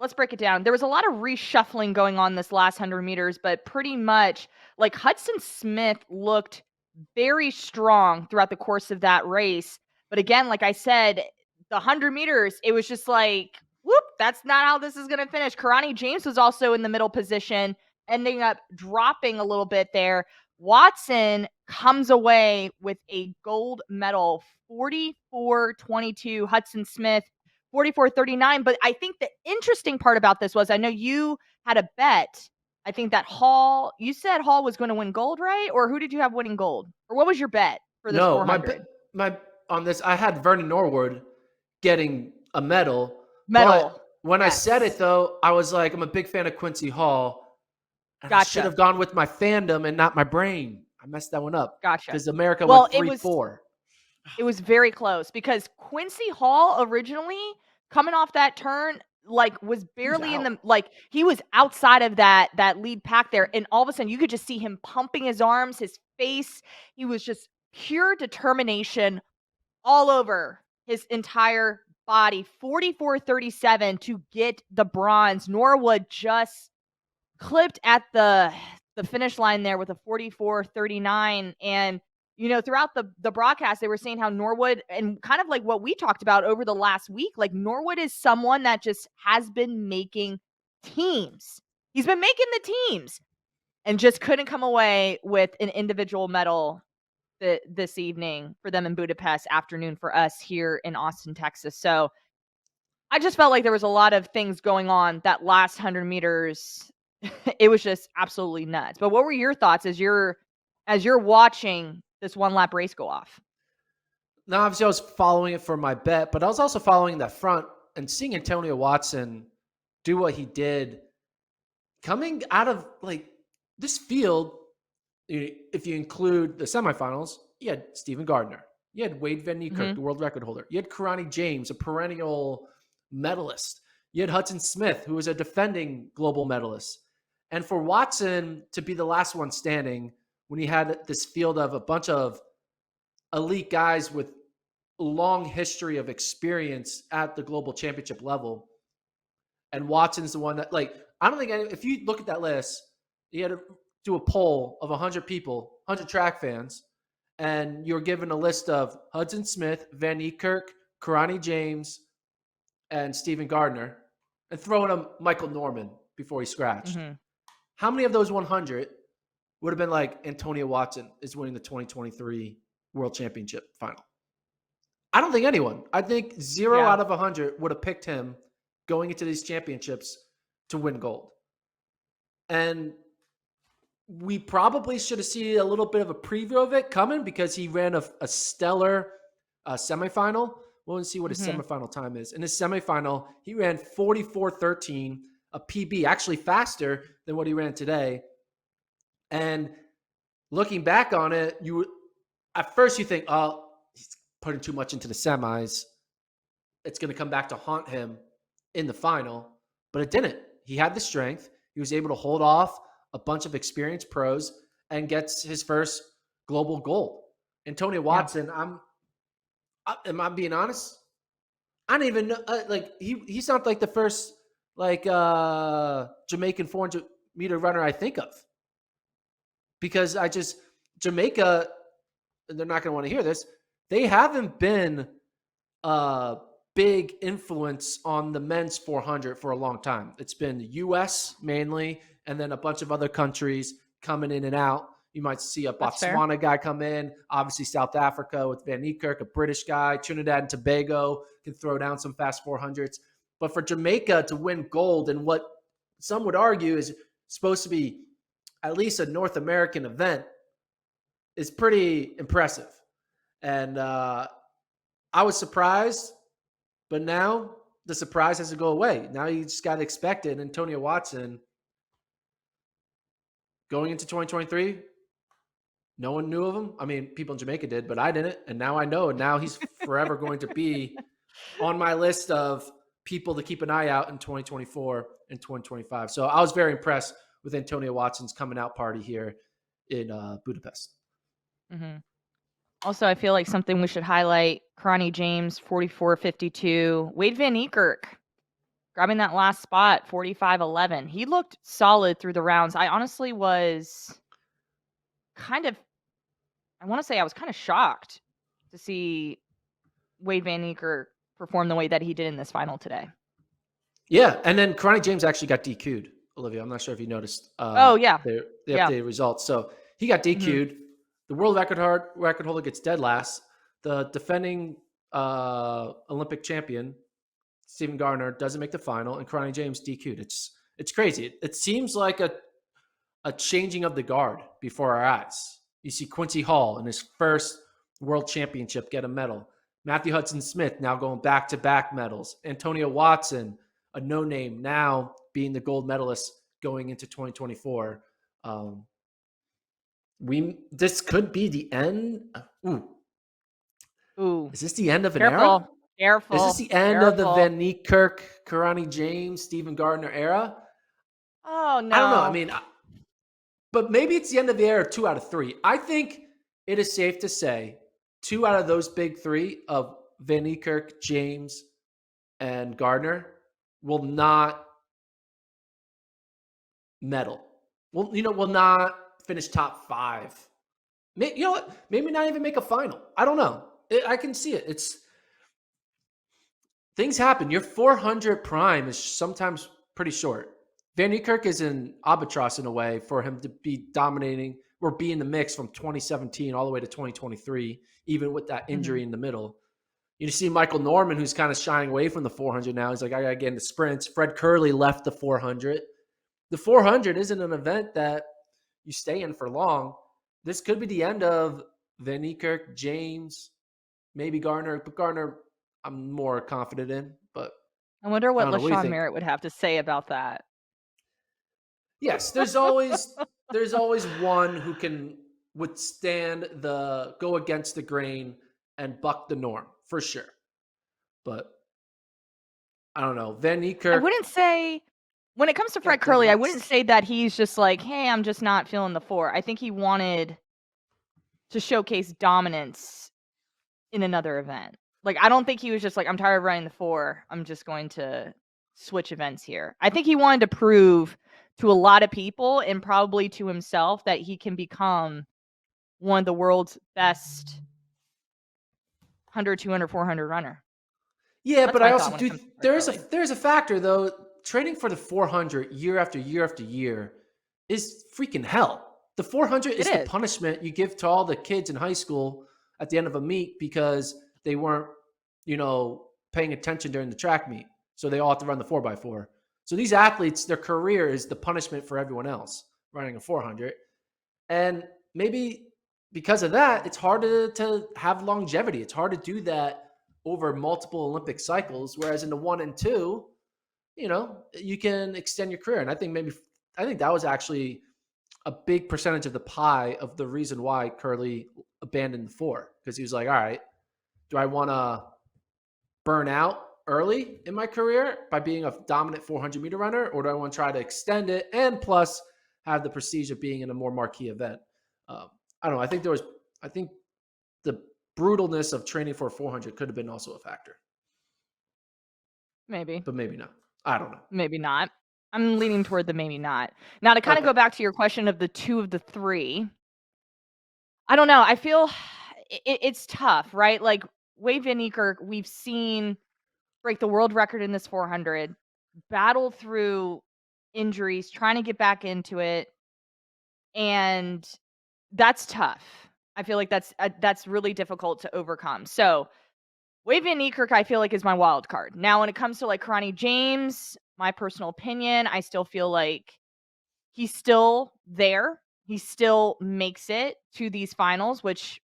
let's break it down. There was a lot of reshuffling going on this last 100 meters, but pretty much like Hudson Smith looked very strong throughout the course of that race. But again, like I said, the 100 meters, it was just like, whoop, that's not how this is going to finish. Karani James was also in the middle position, ending up dropping a little bit there. Watson comes away with a gold medal, 44:22. Hudson Smith, 44:39. But I think the interesting part about this was, I know you had a bet. I think that you said Hall was going to win gold, right? Or who did you have winning gold? Or what was your bet for this No, 400? my on this, I had Vernon Norwood getting a medal. Medal. But when I Yes. said it, though, I was like, I'm a big fan of Quincy Hall. And I should Gotcha. have gone with my fandom and not my brain. I messed that one up. Gotcha. Because America Well, went 3-4. it was very close because Quincy Hall originally coming off that turn, like, was barely in the, like, he was outside of that lead pack there. And all of a sudden you could just see him pumping his arms, his face. He was just pure determination all over his entire body. 44:37 to get the bronze. Norwood just clipped at the finish line there with a 44:39. And throughout the broadcast, they were saying how Norwood, and kind of like what we talked about over the last week, like Norwood is someone that just has been making teams. He's been making the teams and just couldn't come away with an individual medal this evening for them in Budapest, afternoon for us here in Austin, Texas. So I just felt like there was a lot of things going on that last 100 meters. It was just absolutely nuts. But what were your thoughts as you're watching this one lap race go off? Now, obviously, I was following it for my bet, but I was also following that front and seeing Antonio Watson do what he did coming out of like this field. If you include the semifinals, you had Stephen Gardner, you had Wayde Van Niekerk, the world record holder, you had Karani James, a perennial medalist, you had Hudson Smith, who was a defending global medalist. And for Watson to be the last one standing when he had this field of a bunch of elite guys with a long history of experience at the global championship level, and Watson's the one that, like, I don't think if you look at that list, you had to do a poll of 100 people, 100 track fans, and you're given a list of Hudson Smith, Van Niekerk, Karani James, and Stephen Gardner, and throwing him Michael Norman before he scratched. How many of those 100 would have been like Antonio Watson is winning the 2023 World Championship final? I don't think anyone. I think 0 out of 100 would have picked him going into these championships to win gold. And we probably should have seen a little bit of a preview of it coming because he ran a stellar semifinal. We'll see what his semifinal time is. In his semifinal, he ran 44:13, a PB, actually faster than what he ran today. And looking back on it, at first you think, oh, he's putting too much into the semis. It's going to come back to haunt him in the final. But it didn't. He had the strength. He was able to hold off a bunch of experienced pros and gets his first global gold. Antonio Watson, am I being honest? I don't even know. He's not like the first Jamaican 400-meter runner I think of. Because Jamaica, they're not going to want to hear this, they haven't been a big influence on the men's 400 for a long time. It's been the U.S. mainly, and then a bunch of other countries coming in and out. You might see a Botswana guy come in, obviously South Africa with Van Niekerk, a British guy, Trinidad and Tobago can throw down some fast 400s. But for Jamaica to win gold in what some would argue is supposed to be at least a North American event is pretty impressive. And I was surprised, but now the surprise has to go away. Now you just got to expect it. And Antonio Watson going into 2023, no one knew of him. I mean, people in Jamaica did, but I didn't. And now I know. And now he's forever going to be on my list of people to keep an eye out in 2024 and 2025. So I was very impressed with Antonio Watson's coming out party here in Budapest. Also, I feel like something we should highlight, Karani James, 44:52. Wayde Van Niekerk, grabbing that last spot, 45-11. He looked solid through the rounds. I honestly was kind of I wanna say I was kinda shocked to see Wayde van Niekerk perform the way that he did in this final today. Yeah, and then Karani James actually got DQ'd, Olivia. I'm not sure if you noticed Oh, yeah. the Yeah. updated results. So he got Mhm. DQ'd. The world record holder gets dead last. The defending Olympic champion, Stephen Gardner, doesn't make the final, and Karani James DQ'd. It's crazy. It seems like a changing of the guard before our eyes. You see Quincy Hall in his first world championship get a medal. Matthew Hudson Smith now going back to back medals. Antonio Watson, a no name, now being the gold medalist going into 2024. This could be the end. Ooh. Is this the end of an era? Careful. Careful. Is this the end of the Van Niekerk, Karani James, Stephen Gardner era? Oh, no. I don't know. I mean, but maybe it's the end of the era 2 out of 3. I think it is safe to say 2 out of those big 3 of Van Niekerk, James, and Gardner will not medal. Will not finish top 5. You know what? Maybe not even make a final. I don't know. I can see it. Things happen. Your 400 prime is sometimes pretty short. Van Niekerk is an albatross in a way for him to be dominating or be in the mix from 2017 all the way to 2023, even with that injury in the middle. You see Michael Norman, who's kind of shying away from the 400 now. He's like, I got to get into sprints. Fred Curley left the 400. The 400 isn't an event that you stay in for long. This could be the end of Van Niekerk, James, maybe Gardner. But Gardner, I'm more confident in. But I wonder what what do you LaShawn think? Merritt would have to say about that. Yes, there's always one who can withstand go against the grain and buck the norm for sure. But I don't know. Van Niekerk. I wouldn't say when it comes to Fred Curley, I wouldn't say that he's just like, hey, I'm just not feeling the 4. I think he wanted to showcase dominance in another event. Like, I don't think he was just like, I'm tired of running the 4. I'm just going to switch events here. I think he wanted to prove to a lot of people and probably to himself that he can become one of the world's best 100, 200, 400 runner. Yeah, That's but my I also thought when it do. comes to Fred Curley. There's a factor though. Training for the 400 year after year after year is freaking hell. The 400 is the punishment you give to all the kids in high school at the end of a meet because they weren't, paying attention during the track meet. So they all have to run the 4x4. So these athletes, their career is the punishment for everyone else running a 400. And maybe because of that, it's hard to have longevity. It's hard to do that over multiple Olympic cycles. Whereas in the 1 and 2, you can extend your career. And I think that was actually a big percentage of the pie of the reason why Curley abandoned the 4. Because he was like, all right, do I want to burn out early in my career by being a dominant 400 meter runner, or do I want to try to extend it and plus have the prestige of being in a more marquee event? I don't know. I think the brutalness of training for 400 could have been also a factor. Maybe. But maybe not. I don't know. Maybe not. I'm leaning toward the maybe not. Now to kind of go back to your question of the 2 of the 3. I don't know. I feel it's tough, right? Like Wayde van Niekerk, we've seen break the world record in this 400, battle through injuries, trying to get back into it, and that's tough. I feel like that's really difficult to overcome. So, Wayde van Niekerk, I feel like is my wild card. Now, when it comes to like Karani James, my personal opinion, I still feel like he's still there. He still makes it to these finals, which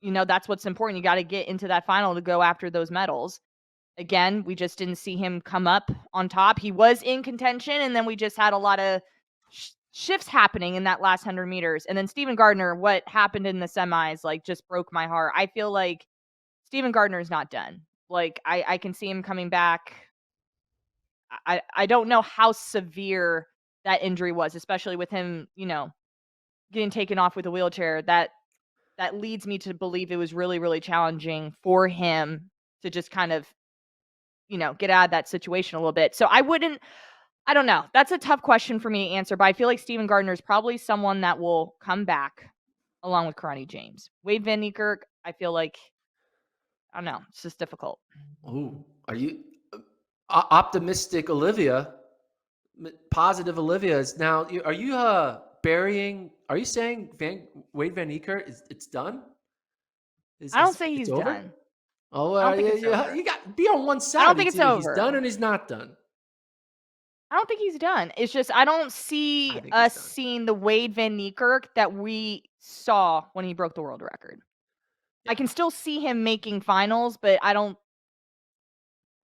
that's what's important. You got to get into that final to go after those medals. Again, we just didn't see him come up on top. He was in contention, and then we just had a lot of shifts happening in that last 100 meters. And then Stephen Gardner, what happened in the semis, like, just broke my heart. I feel like Stephen Gardner is not done. Like, I can see him coming back. I don't know how severe that injury was, especially with him, getting taken off with a wheelchair. That leads me to believe it was really, really challenging for him to just kind of get out of that situation a little bit. So I don't know. That's a tough question for me to answer, but I feel like Steven Gardner is probably someone that will come back along with Karani James. Wayde Van Niekerk, I feel like, I don't know. It's just difficult. Oh, are you optimistic, Olivia? Positive, Olivia is now. Are you burying? Are you saying Wayde Van Niekerk it's done? I don't say It's he's over? done. Oh, I don't think it's over. you got to be on one side. I don't think it's either he's over. done or he's not done. I don't think he's done. It's just I don't see us seeing the Wayde Van Niekerk that we saw when he broke the world record. I can still see him making finals, but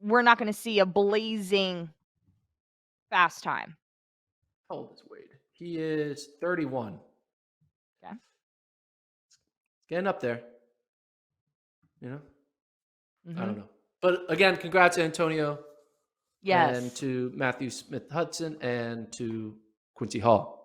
we're not going to see a blazing fast time. How old is Wayde? He is 31. Okay. Getting up there. I don't know. But again, congrats to Antonio. Yes. And to Matthew Smith Hudson and to Quincy Hall.